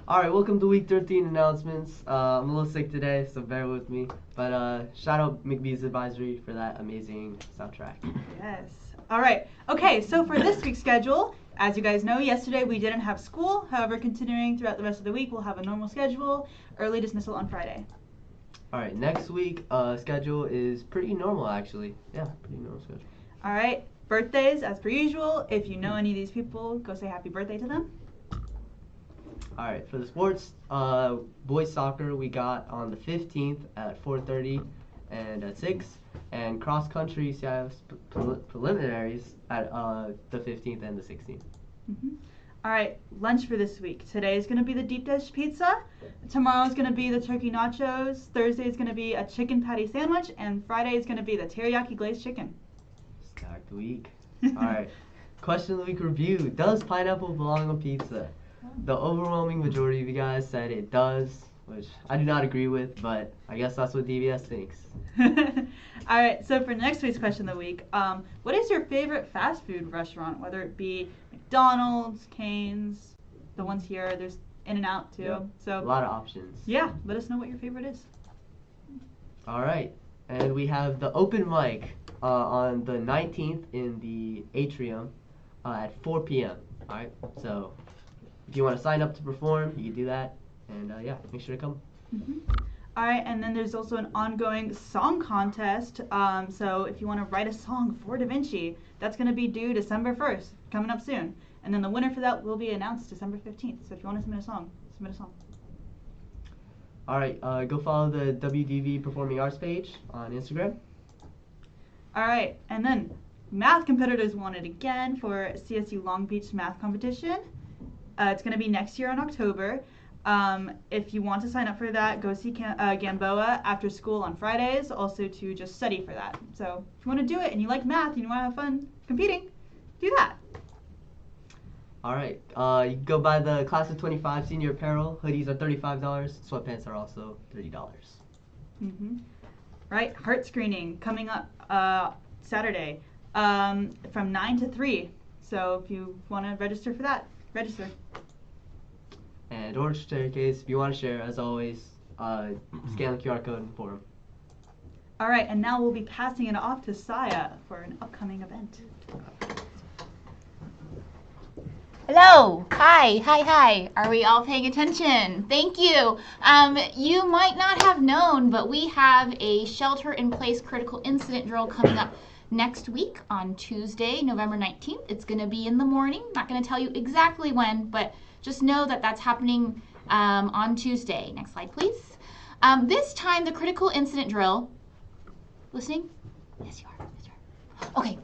All right, welcome to week 13 announcements. I'm a little sick today, so bear with me. But shout out McBee's Advisory for that amazing soundtrack. Yes. All right. Okay, so for this week's schedule, as you guys know, yesterday we didn't have school. However, continuing throughout the rest of the week, we'll have a normal schedule, early dismissal on Friday. All right, next week schedule is pretty normal, actually. Yeah, pretty normal schedule. All right, birthdays, as per usual. If you know any of these people, go say happy birthday to them. All right, for the sports, boys soccer we got on the 15th at 4:30 and at 6, and cross country CIF preliminaries at the 15th and the 16th. Mm-hmm. All right, lunch for this week. Today is going to be the deep dish pizza. Tomorrow is going to be the turkey nachos. Thursday is going to be a chicken patty sandwich, and Friday is going to be the teriyaki glazed chicken. Stacked week. All right, question of the week review. Does pineapple belong on pizza? The overwhelming majority of you guys said it does, which I do not agree with, but I guess that's what DBS thinks. All right, so for next week's question of the week, what is your favorite fast food restaurant, whether it be McDonald's, Cane's, the ones here, there's In-N-Out too. Yep. So a lot of options. Yeah, let us know what your favorite is. All right, and we have the open mic on the 19th in the atrium at 4 p.m. All right, so if you want to sign up to perform, you can do that, and yeah, make sure to come. Mm-hmm. All right, and then there's also an ongoing song contest. So if you want to write a song for Da Vinci, that's going to be due December 1st, coming up soon. And then the winner for that will be announced December 15th. So if you want to submit a song, submit a song. All right, go follow the WDV Performing Arts page on Instagram. All right, and then math competitors wanted again for CSU Long Beach math competition. It's going to be next year in October. If you want to sign up for that, go see Gamboa after school on Fridays, also to just study for that. So if you want to do it and you like math and you want to have fun competing, do that. All right, you can go buy the Class of 25 senior apparel. Hoodies are $35. Sweatpants are also $30. Mm-hmm. Right, heart screening coming up Saturday from 9 to 3. So if you want to register for that, register. And Orange Staircase, if you want to share, as always, scan the QR code and form. All right, and now we'll be passing it off to Saya for an upcoming event. Hello. Hi. Are we all paying attention? Thank you. You might not have known, but we have a shelter-in-place critical incident drill coming up next week on Tuesday, November 19th. It's going to be in the morning. Not going to tell you exactly when, but just know that that's happening on Tuesday. Next slide, please. This time, the critical incident drill. Listening? Yes, you are. Okay.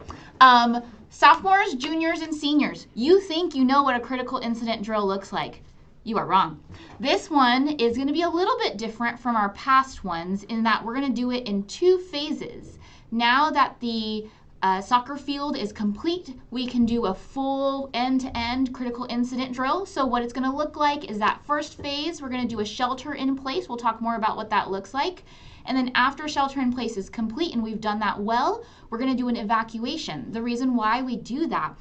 Sophomores, juniors, and seniors, you think you know what a critical incident drill looks like. You are wrong. This one is going to be a little bit different from our past ones in that we're going to do it in 2 phases. Now that the soccer field is complete, we can do a full end-to-end critical incident drill. So what it's going to look like is that first phase, we're going to do a shelter in place. We'll talk more about what that looks like. And then after shelter in place is complete and we've done that well, we're going to do an evacuation. The reason why we do that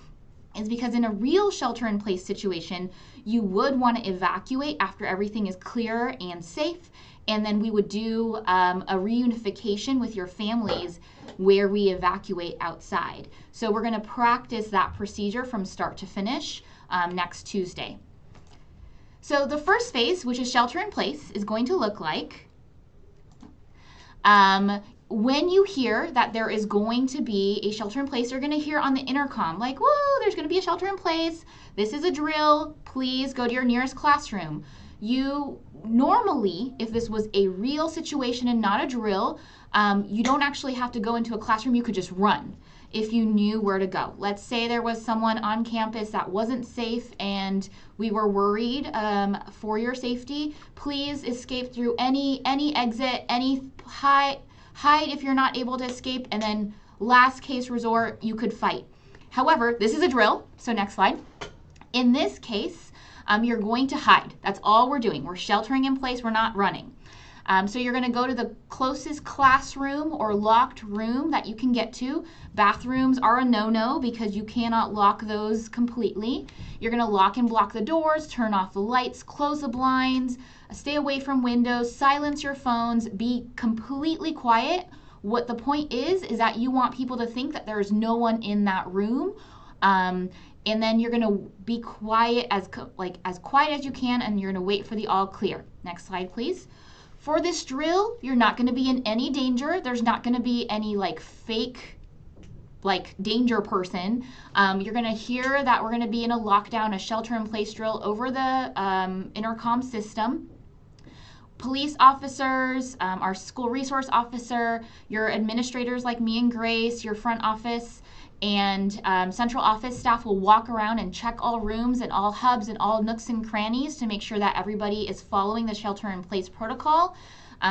is because in a real shelter in place situation, you would want to evacuate after everything is clear and safe. And then we would do a reunification with your families where we evacuate outside. So we're going to practice that procedure from start to finish next Tuesday. So the first phase, which is shelter in place, is going to look like when you hear that there is going to be a shelter in place, you're going to hear on the intercom like, whoa, there's going to be a shelter in place. This is a drill. Please go to your nearest classroom. You normally, if this was a real situation and not a drill, you don't actually have to go into a classroom. You could just run if you knew where to go. Let's say there was someone on campus that wasn't safe and we were worried for your safety. Please escape through any exit, any hide if you're not able to escape, and then last case resort, you could fight. However, this is a drill, so next slide. In this case, you're going to hide. That's all we're doing. We're sheltering in place. We're not running. So you're going to go to the closest classroom or locked room that you can get to. Bathrooms are a no-no because you cannot lock those completely. You're going to lock and block the doors, turn off the lights, close the blinds, stay away from windows, silence your phones, be completely quiet. What the point is that you want people to think that there is no one in that room. And then you're going to be quiet, as quiet as you can, and you're going to wait for the all clear. Next slide, please. For this drill, you're not going to be in any danger. There's not going to be any fake danger person. You're going to hear that we're going to be in a lockdown, a shelter-in-place drill over the intercom system. Police officers, our school resource officer, your administrators like me and Grace, your front office, and central office staff will walk around and check all rooms and all hubs and all nooks and crannies to make sure that everybody is following the shelter-in-place protocol.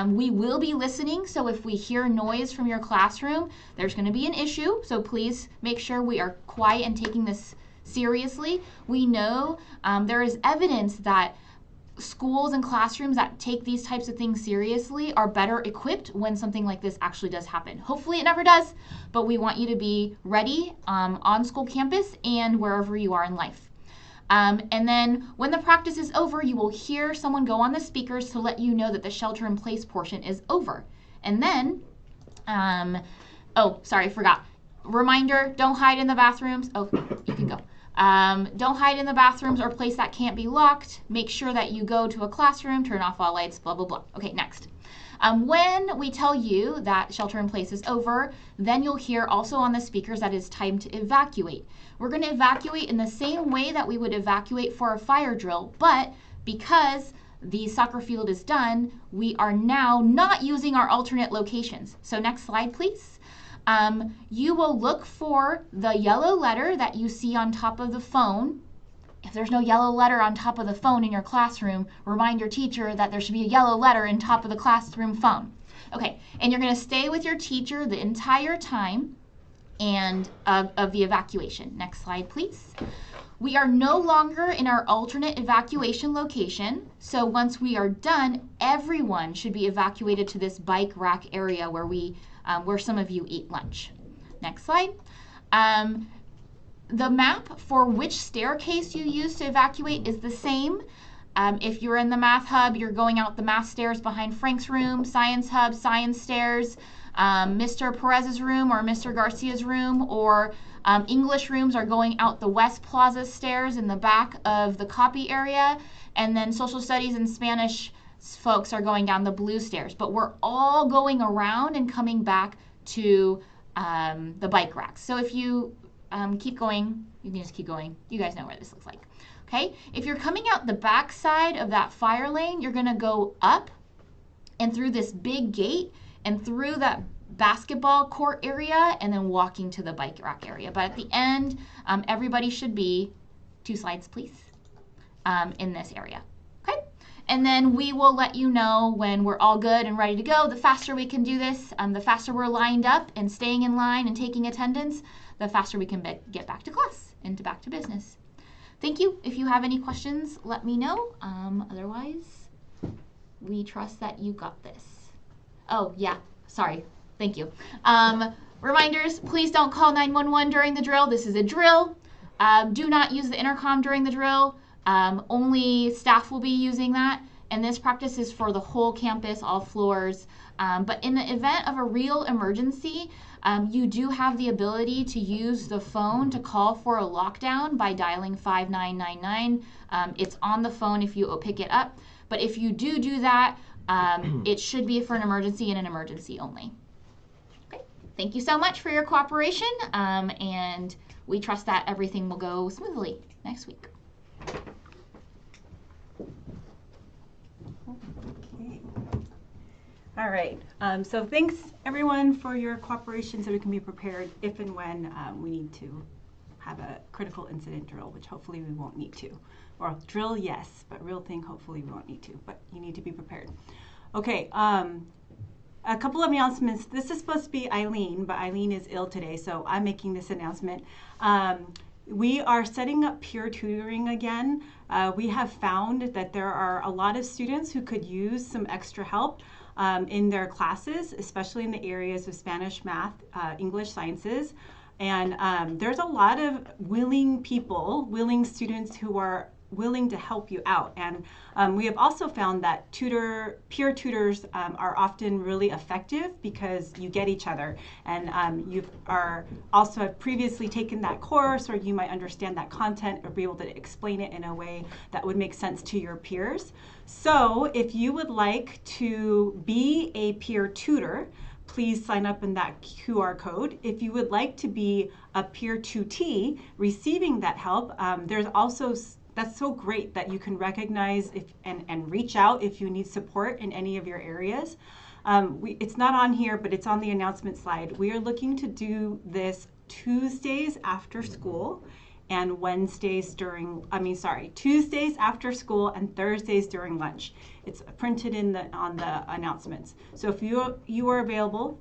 We will be listening, so if we hear noise from your classroom, there's going to be an issue, so please make sure we are quiet and taking this seriously. We know there is evidence that schools and classrooms that take these types of things seriously are better equipped when something like this actually does happen. Hopefully it never does, but we want you to be ready on school campus and wherever you are in life. And then when the practice is over, you will hear someone go on the speakers to let you know that the shelter-in-place portion is over. And then, oh, sorry, I forgot. Reminder, don't hide in the bathrooms. Oh, you can go. Don't hide in the bathrooms or place that can't be locked. Make sure that you go to a classroom, turn off all lights, blah, blah, blah. Okay, next. When we tell you that shelter in place is over, then you'll hear also on the speakers that it's time to evacuate. We're going to evacuate in the same way that we would evacuate for a fire drill, but because the soccer field is done, we are now not using our alternate locations. So next slide, please. You will look for the yellow letter that you see on top of the phone. If there's no yellow letter on top of the phone in your classroom, remind your teacher that there should be a yellow letter on top of the classroom phone. Okay, and you're going to stay with your teacher the entire time and of the evacuation. Next slide, please. We are no longer in our alternate evacuation location, so once we are done, everyone should be evacuated to this bike rack area where some of you eat lunch. Next slide. The map for which staircase you use to evacuate is the same. If you're in the math hub, you're going out the math stairs behind Frank's room, science hub, science stairs, Mr. Perez's room or Mr. Garcia's room, or English rooms are going out the West Plaza stairs in the back of the copy area, and then social studies and Spanish folks are going down the blue stairs. But we're all going around and coming back to the bike racks. So if you keep going, you can just keep going. You guys know where this looks like. Okay, if you're coming out the back side of that fire lane, you're gonna go up and through this big gate and through that basketball court area and then walking to the bike rack area. But at the end, everybody should be, 2 slides please, in this area. Okay, and then we will let you know when we're all good and ready to go. The faster we can do this, the faster we're lined up and staying in line and taking attendance, the faster we can get back to class and back to business. Thank you. If you have any questions, let me know. Otherwise, we trust that you got this. Oh, yeah. Sorry. Thank you. Reminders, please don't call 911 during the drill. This is a drill. Do not use the intercom during the drill. Only staff will be using that. And this practice is for the whole campus, all floors. But in the event of a real emergency, you do have the ability to use the phone to call for a lockdown by dialing 5999. It's on the phone if you pick it up. But if you do that, it should be for an emergency and an emergency only. Okay. Thank you so much for your cooperation, and we trust that everything will go smoothly next week. Okay. All right. So thanks everyone for your cooperation so we can be prepared if and when we need to have a critical incident drill, which hopefully we won't need to. Or drill, yes, but real thing, hopefully we won't need to, but you need to be prepared. Okay, a couple of announcements. This is supposed to be Eileen, but Eileen is ill today, so I'm making this announcement. We are setting up peer tutoring again. We have found that there are a lot of students who could use some extra help. in their classes, especially in the areas of Spanish, math, English, sciences. And there's a lot of willing people, willing students who are willing to help you out. And we have also found that peer tutors are often really effective because you get each other, and you are also have previously taken that course, or you might understand that content or be able to explain it in a way that would make sense to your peers. So if you would like to be a peer tutor, please sign up in that QR code. If you would like to be a peer tutee receiving that help, there's also that's so great that you can recognize and reach out if you need support in any of your areas. It's not on here, but it's on the announcement slide. We are looking to do this Tuesdays after school and Tuesdays after school and Thursdays during lunch. It's printed on the announcements. So if you are available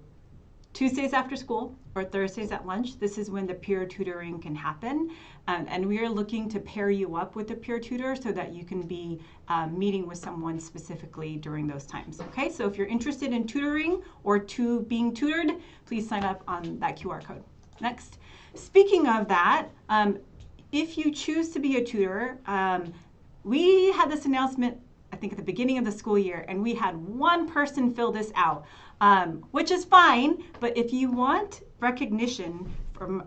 Tuesdays after school or Thursdays at lunch, this is when the peer tutoring can happen. And we are looking to pair you up with a peer tutor so that you can be meeting with someone specifically during those times. Okay, so if you're interested in tutoring or being tutored, please sign up on that QR code. Next, speaking of that, if you choose to be a tutor, we had this announcement, I think at the beginning of the school year, and we had one person fill this out, which is fine, but if you want recognition from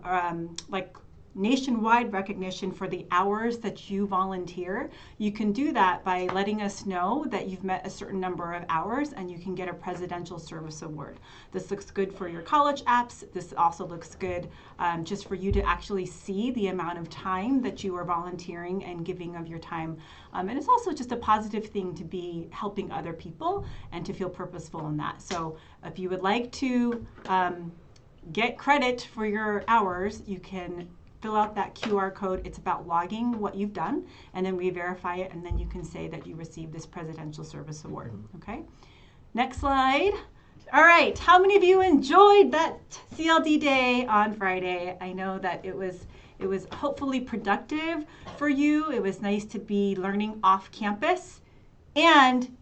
like nationwide recognition for the hours that you volunteer, you can do that by letting us know that you've met a certain number of hours, and you can get a Presidential Service Award. This looks good for your college apps. This also looks good just for you to actually see the amount of time that you are volunteering and giving of your time. And it's also just a positive thing to be helping other people and to feel purposeful in that. So if you would like to get credit for your hours, you can fill out that QR code. It's about logging what you've done, and then we verify it, and then you can say that you received this Presidential Service Award. Okay, next slide. All right, how many of you enjoyed that CLD day on Friday? I know that it was hopefully productive for you. It was nice to be learning off campus, and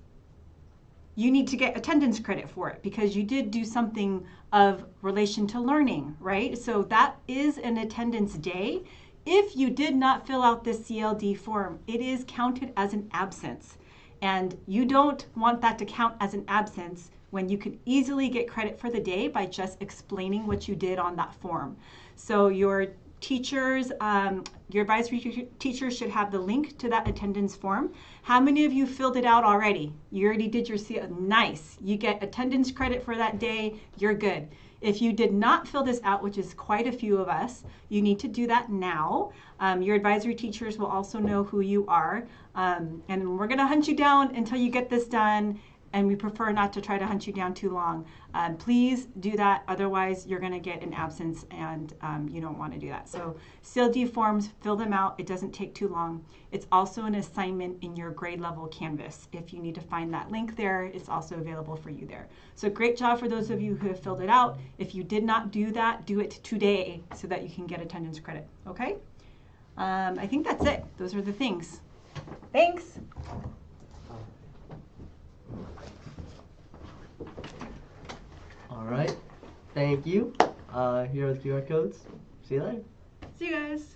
you need to get attendance credit for it because you did do something of relation to learning, right? So that is an attendance day. If you did not fill out this CLD form, it is counted as an absence. And you don't want that to count as an absence when you could easily get credit for the day by just explaining what you did on that form. So your teachers, your advisory teachers should have the link to that attendance form. How many of you filled it out already? You already did your nice. You get attendance credit for that day. You're good. If you did not fill this out, which is quite a few of us, you need to do that now. Your advisory teachers will also know who you are. And we're going to hunt you down until you get this done. And we prefer not to try to hunt you down too long. Please do that, otherwise you're gonna get an absence, and you don't wanna do that. So CLD forms, fill them out, it doesn't take too long. It's also an assignment in your grade level Canvas. If you need to find that link there, it's also available for you there. So great job for those of you who have filled it out. If you did not do that, do it today so that you can get attendance credit, okay? I think that's it. Those are the things. Thanks. All right, thank you. Here are the QR codes. See you later. See you guys.